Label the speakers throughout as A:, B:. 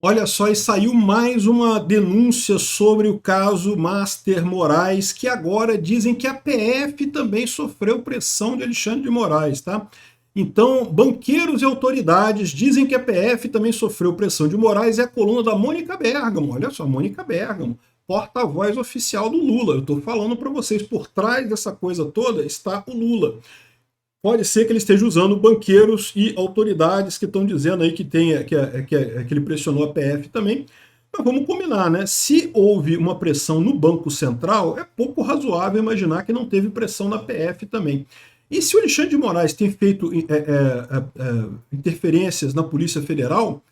A: Olha só, e saiu mais uma denúncia sobre o caso Master Moraes, que agora dizem que a PF também sofreu pressão de Alexandre de Moraes, tá? Então, banqueiros e autoridades dizem que a PF também sofreu pressão de Moraes, é a coluna da Mônica Bergamo. Olha só, Mônica Bergamo, porta-voz oficial do Lula. Eu estou falando para vocês, por trás dessa coisa toda está o Lula. Pode ser que ele esteja usando banqueiros e autoridades que estão dizendo aí que, que ele pressionou a PF também. Mas vamos combinar, né? Se houve uma pressão no Banco Central, é pouco razoável imaginar que não teve pressão na PF também. E se o Alexandre de Moraes tem feito interferências na Polícia Federal,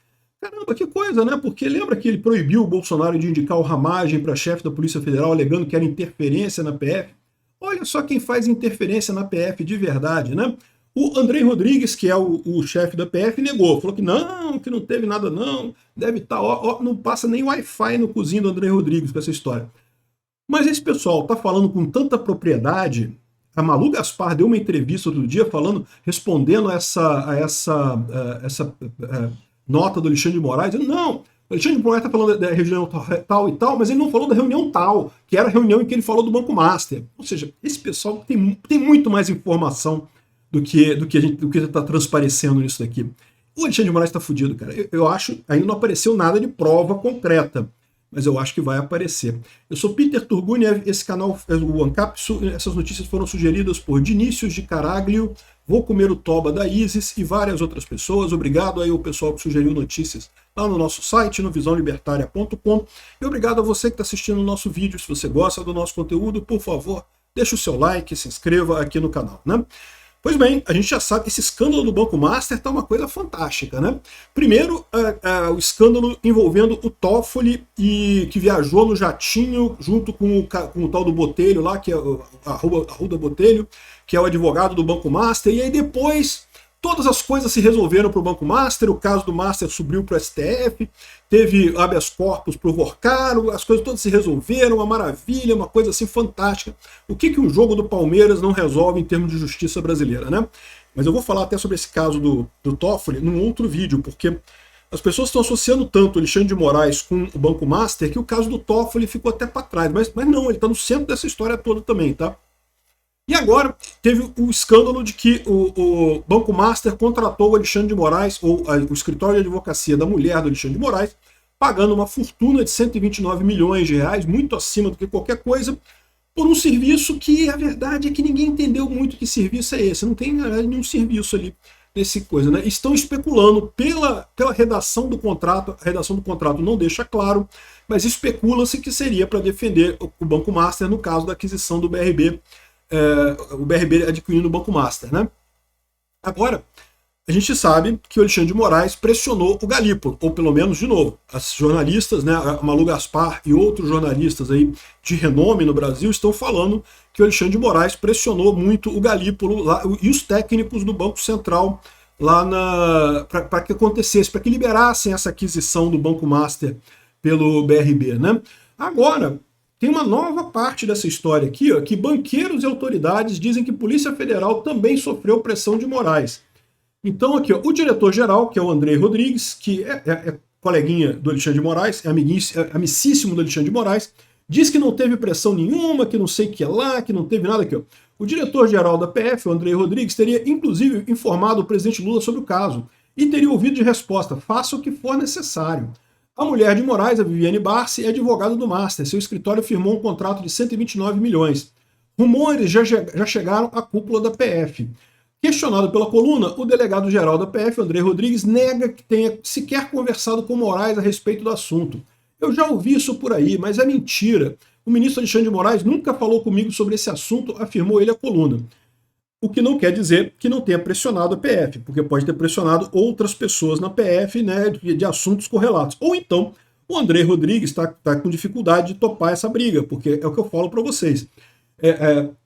A: caramba, que coisa, né? Porque lembra que ele proibiu o Bolsonaro de indicar o Ramagem para chefe da Polícia Federal, alegando que era interferência na PF? Olha só quem faz interferência na PF de verdade, né? O Andrei Rodrigues, que é o chefe da PF, negou, falou que não teve nada não, deve estar, não passa nem Wi-Fi no cozinho do Andrei Rodrigues com essa história. Mas esse pessoal está falando com tanta propriedade. A Malu Gaspar deu uma entrevista outro dia falando, respondendo a essa nota do Alexandre de Moraes, dizendo, não, o Alexandre de Moraes está falando da reunião tal e tal, mas ele não falou da reunião tal, que era a reunião em que ele falou do Banco Master. Ou seja, esse pessoal tem muito mais informação do que está transparecendo nisso daqui. O Alexandre de Moraes está fudido, cara. Eu acho, ainda não apareceu nada de prova concreta, mas eu acho que vai aparecer. Eu sou Peter Turguniev, esse canal é o Ancap, essas notícias foram sugeridas por Dinícius de Caraglio, Vou Comer o Toba da Isis e várias outras pessoas. Obrigado aí ao pessoal que sugeriu notícias lá no nosso site, no visãolibertaria.com. E obrigado a você que está assistindo o nosso vídeo. Se você gosta do nosso conteúdo, por favor, deixe o seu like, se inscreva aqui no canal, né? Pois bem, a gente já sabe que esse escândalo do Banco Master está uma coisa fantástica, né? Primeiro, o escândalo envolvendo o Toffoli, que viajou no jatinho junto com o tal do Botelho lá, que é Arruda Botelho, que é o advogado do Banco Master, e aí depois todas as coisas se resolveram para o Banco Master, o caso do Master subiu para o STF, teve habeas corpus para o Vorcaro, as coisas todas se resolveram, uma maravilha, uma coisa assim fantástica. O que um jogo do Palmeiras não resolve em termos de justiça brasileira, né? Mas eu vou falar até sobre esse caso do Toffoli num outro vídeo, porque as pessoas estão associando tanto o Alexandre de Moraes com o Banco Master que o caso do Toffoli ficou até para trás, mas não, ele está no centro dessa história toda também, tá? E agora teve o escândalo de que o Banco Master contratou o Alexandre de Moraes, ou o escritório de advocacia da mulher do Alexandre de Moraes, pagando uma fortuna de 129 milhões de reais, muito acima do que qualquer coisa, por um serviço que a verdade é que ninguém entendeu muito que serviço é esse. Não tem nenhum serviço ali nesse coisa, né? Estão especulando pela redação do contrato, a redação do contrato não deixa claro, mas especula-se que seria para defender o Banco Master no caso da aquisição do BRB, o BRB adquirindo o Banco Master, né? Agora, a gente sabe que o Alexandre de Moraes pressionou o Galípolo, ou pelo menos, de novo, as jornalistas, né, a Malu Gaspar e outros jornalistas aí de renome no Brasil estão falando que o Alexandre de Moraes pressionou muito o Galípolo lá, e os técnicos do Banco Central lá para que acontecesse, para que liberassem essa aquisição do Banco Master pelo BRB, né? Agora, tem uma nova parte dessa história aqui, ó, que banqueiros e autoridades dizem que a Polícia Federal também sofreu pressão de Moraes. Então aqui, ó, o diretor-geral, que é o Andrei Rodrigues, que é coleguinha do Alexandre de Moraes, é amicíssimo do Alexandre de Moraes, diz que não teve pressão nenhuma, que não sei o que lá, que não teve nada aqui. Ó. O diretor-geral da PF, o Andrei Rodrigues, teria inclusive informado o presidente Lula sobre o caso e teria ouvido de resposta, faça o que for necessário. A mulher de Moraes, a Viviane Barsi, é advogada do Master. Seu escritório firmou um contrato de 129 milhões. Rumores já chegaram à cúpula da PF. Questionado pela coluna, o delegado-geral da PF, André Rodrigues, nega que tenha sequer conversado com Moraes a respeito do assunto. Eu já ouvi isso por aí, mas é mentira. O ministro Alexandre de Moraes nunca falou comigo sobre esse assunto, afirmou ele à coluna. O que não quer dizer que não tenha pressionado a PF, porque pode ter pressionado outras pessoas na PF, né, de assuntos correlatos. Ou então, o André Rodrigues está com dificuldade de topar essa briga, porque é o que eu falo para vocês.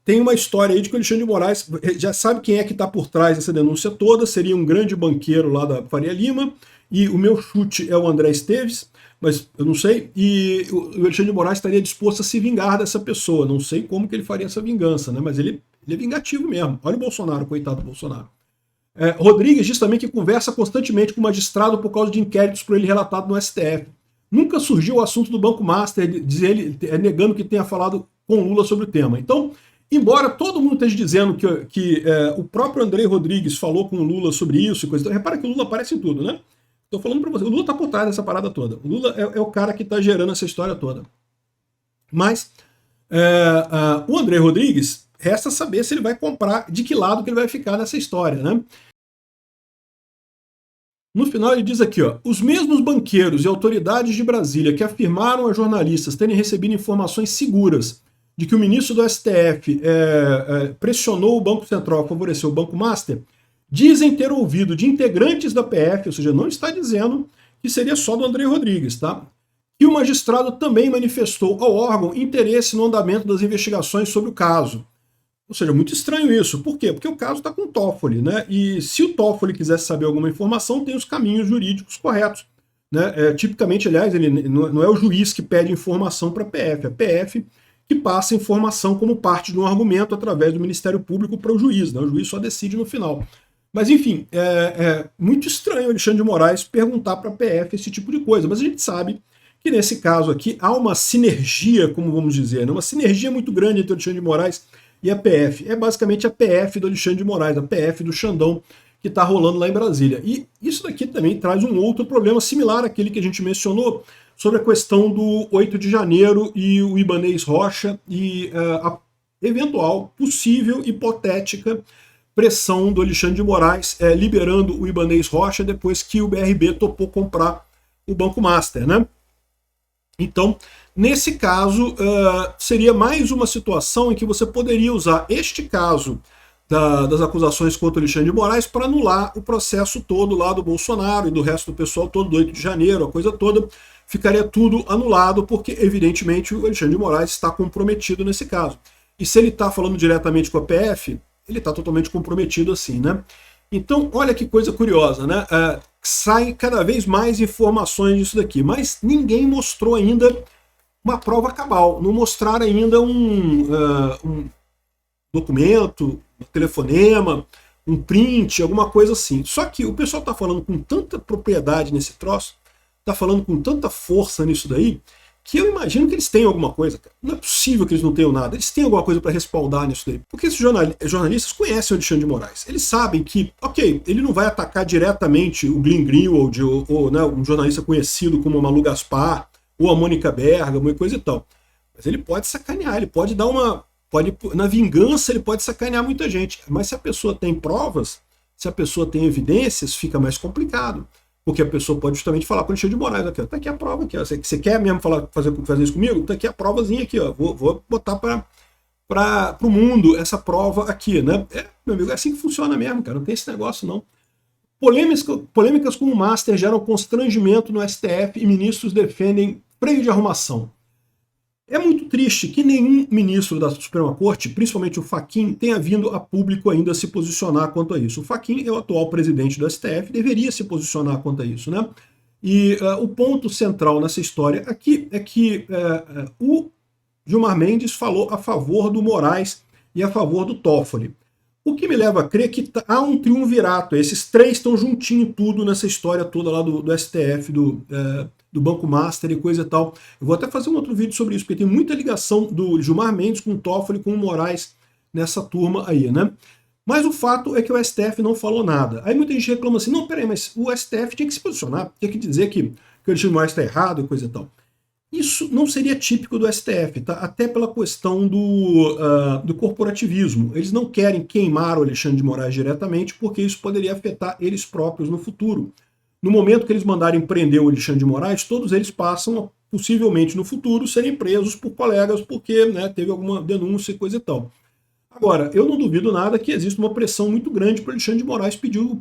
A: Tem uma história aí de que o Alexandre de Moraes já sabe quem é que está por trás dessa denúncia toda, seria um grande banqueiro lá da Faria Lima, e o meu chute é o André Esteves, mas eu não sei, e o Alexandre de Moraes estaria disposto a se vingar dessa pessoa, não sei como que ele faria essa vingança, né, mas ele é vingativo mesmo. Olha o Bolsonaro, coitado do Bolsonaro. Rodrigues diz também que conversa constantemente com o magistrado por causa de inquéritos por ele relatado no STF. Nunca surgiu o assunto do Banco Master, diz ele, negando que tenha falado com Lula sobre o tema. Então, embora todo mundo esteja dizendo que o próprio Andrei Rodrigues falou com o Lula sobre isso, e coisa, então, repara que o Lula aparece em tudo, né? Estou falando para você, o Lula está por trás dessa parada toda. O Lula é o cara que está gerando essa história toda. Mas o Andrei Rodrigues, resta saber se ele vai comprar, de que lado que ele vai ficar nessa história, né? No final ele diz aqui, ó, os mesmos banqueiros e autoridades de Brasília que afirmaram a jornalistas terem recebido informações seguras de que o ministro do STF pressionou o Banco Central a favorecer o Banco Master, dizem ter ouvido de integrantes da PF, ou seja, não está dizendo que seria só do Andrei Rodrigues, tá? Que o magistrado também manifestou ao órgão interesse no andamento das investigações sobre o caso. Ou seja, muito estranho isso. Por quê? Porque o caso está com o Toffoli, né? E se o Toffoli quisesse saber alguma informação, tem os caminhos jurídicos corretos. Né? Tipicamente, aliás, ele não é o juiz que pede informação para a PF, é a PF que passa informação como parte de um argumento através do Ministério Público para o juiz. Né? O juiz só decide no final. Mas, enfim, é muito estranho o Alexandre de Moraes perguntar para a PF esse tipo de coisa. Mas a gente sabe que nesse caso aqui há uma sinergia, como vamos dizer, né? Uma sinergia muito grande entre o Alexandre de Moraes e a PF. É basicamente a PF do Alexandre de Moraes, a PF do Xandão, que está rolando lá em Brasília. E isso daqui também traz um outro problema similar àquele que a gente mencionou sobre a questão do 8 de janeiro e o Ibanez Rocha e a eventual, possível, hipotética pressão do Alexandre de Moraes liberando o Ibanez Rocha depois que o BRB topou comprar o Banco Master, né? Então, nesse caso, seria mais uma situação em que você poderia usar este caso das acusações contra o Alexandre de Moraes para anular o processo todo lá do Bolsonaro e do resto do pessoal todo, do 8 de janeiro, a coisa toda, ficaria tudo anulado, porque, evidentemente, o Alexandre de Moraes está comprometido nesse caso. E se ele está falando diretamente com a PF, ele está totalmente comprometido assim, né? Então, olha que coisa curiosa, né? Sai cada vez mais informações disso daqui, mas ninguém mostrou ainda uma prova cabal, não mostraram ainda um documento, um telefonema, um print, alguma coisa assim. Só que o pessoal está falando com tanta propriedade nesse troço, está falando com tanta força nisso daí, que eu imagino que eles tenham alguma coisa, cara. Não é possível que eles não tenham nada. Eles têm alguma coisa para respaldar nisso daí. Porque esses jornalistas conhecem o Alexandre de Moraes. Eles sabem que, ok, ele não vai atacar diretamente o Glenn Greenwald ou né, um jornalista conhecido como a Malu Gaspar ou a Mônica Bergamo e coisa e tal. Mas ele pode sacanear, ele pode dar uma... na vingança ele pode sacanear muita gente. Mas se a pessoa tem provas, se a pessoa tem evidências, fica mais complicado. Porque a pessoa pode justamente falar com o Alexandre de Moraes, aqui, ó, tá aqui a prova, aqui, ó, você quer mesmo fazer isso comigo? Tá aqui a provazinha aqui, ó, vou botar para o mundo essa prova aqui, né? Meu amigo, é assim que funciona mesmo, cara, não tem esse negócio não. Polêmicas com o Master geram constrangimento no STF e ministros defendem freio de arrumação. É muito triste que nenhum ministro da Suprema Corte, principalmente o Fachin, tenha vindo a público ainda se posicionar quanto a isso. O Fachin é o atual presidente do STF, deveria se posicionar quanto a isso, né? E o ponto central nessa história aqui é que o Gilmar Mendes falou a favor do Moraes e a favor do Toffoli. O que me leva a crer que há um triunvirato. Esses três estão juntinho tudo nessa história toda lá do STF, do Banco Master e coisa e tal. Eu vou até fazer um outro vídeo sobre isso, porque tem muita ligação do Gilmar Mendes com o Toffoli e com o Moraes nessa turma aí, né? Mas o fato é que o STF não falou nada. Aí muita gente reclama assim, não, peraí, mas o STF tinha que se posicionar, tinha que dizer que o Alexandre de Moraes está errado e coisa e tal. Isso não seria típico do STF, tá? Até pela questão do corporativismo. Eles não querem queimar o Alexandre de Moraes diretamente, porque isso poderia afetar eles próprios no futuro. No momento que eles mandarem prender o Alexandre de Moraes, todos eles passam a, possivelmente no futuro, serem presos por colegas, porque né, teve alguma denúncia e coisa e tal. Agora, eu não duvido nada que existe uma pressão muito grande para o Alexandre de Moraes pedir o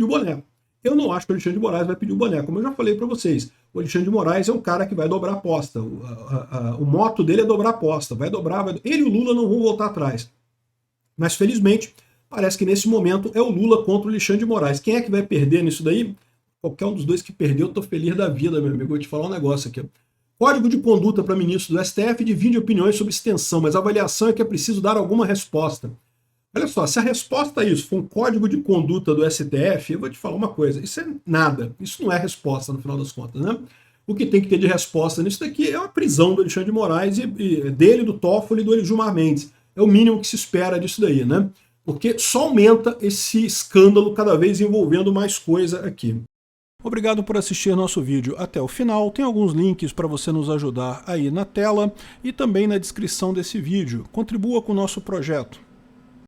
A: boné. Eu não acho que o Alexandre de Moraes vai pedir o boné. Como eu já falei para vocês, o Alexandre de Moraes é um cara que vai dobrar a aposta. O moto dele é dobrar a aposta. Vai dobrar, ele e o Lula não vão voltar atrás. Mas, felizmente, parece que nesse momento é o Lula contra o Alexandre de Moraes. Quem é que vai perder nisso daí? Qualquer um dos dois que perdeu, eu tô feliz da vida, meu amigo. Vou te falar um negócio aqui. Código de conduta para ministro do STF divide opiniões sobre extensão, mas a avaliação é que é preciso dar alguma resposta. Olha só, se a resposta a isso for um código de conduta do STF, eu vou te falar uma coisa, isso é nada, isso não é resposta no final das contas, né? O que tem que ter de resposta nisso daqui é a prisão do Alexandre de Moraes, e dele, do Toffoli e do Gilmar Mendes. É o mínimo que se espera disso daí, né? Porque só aumenta esse escândalo cada vez envolvendo mais coisa aqui. Obrigado por assistir nosso vídeo até o final. Tem alguns links para você nos ajudar aí na tela e também na descrição desse vídeo. Contribua com o nosso projeto.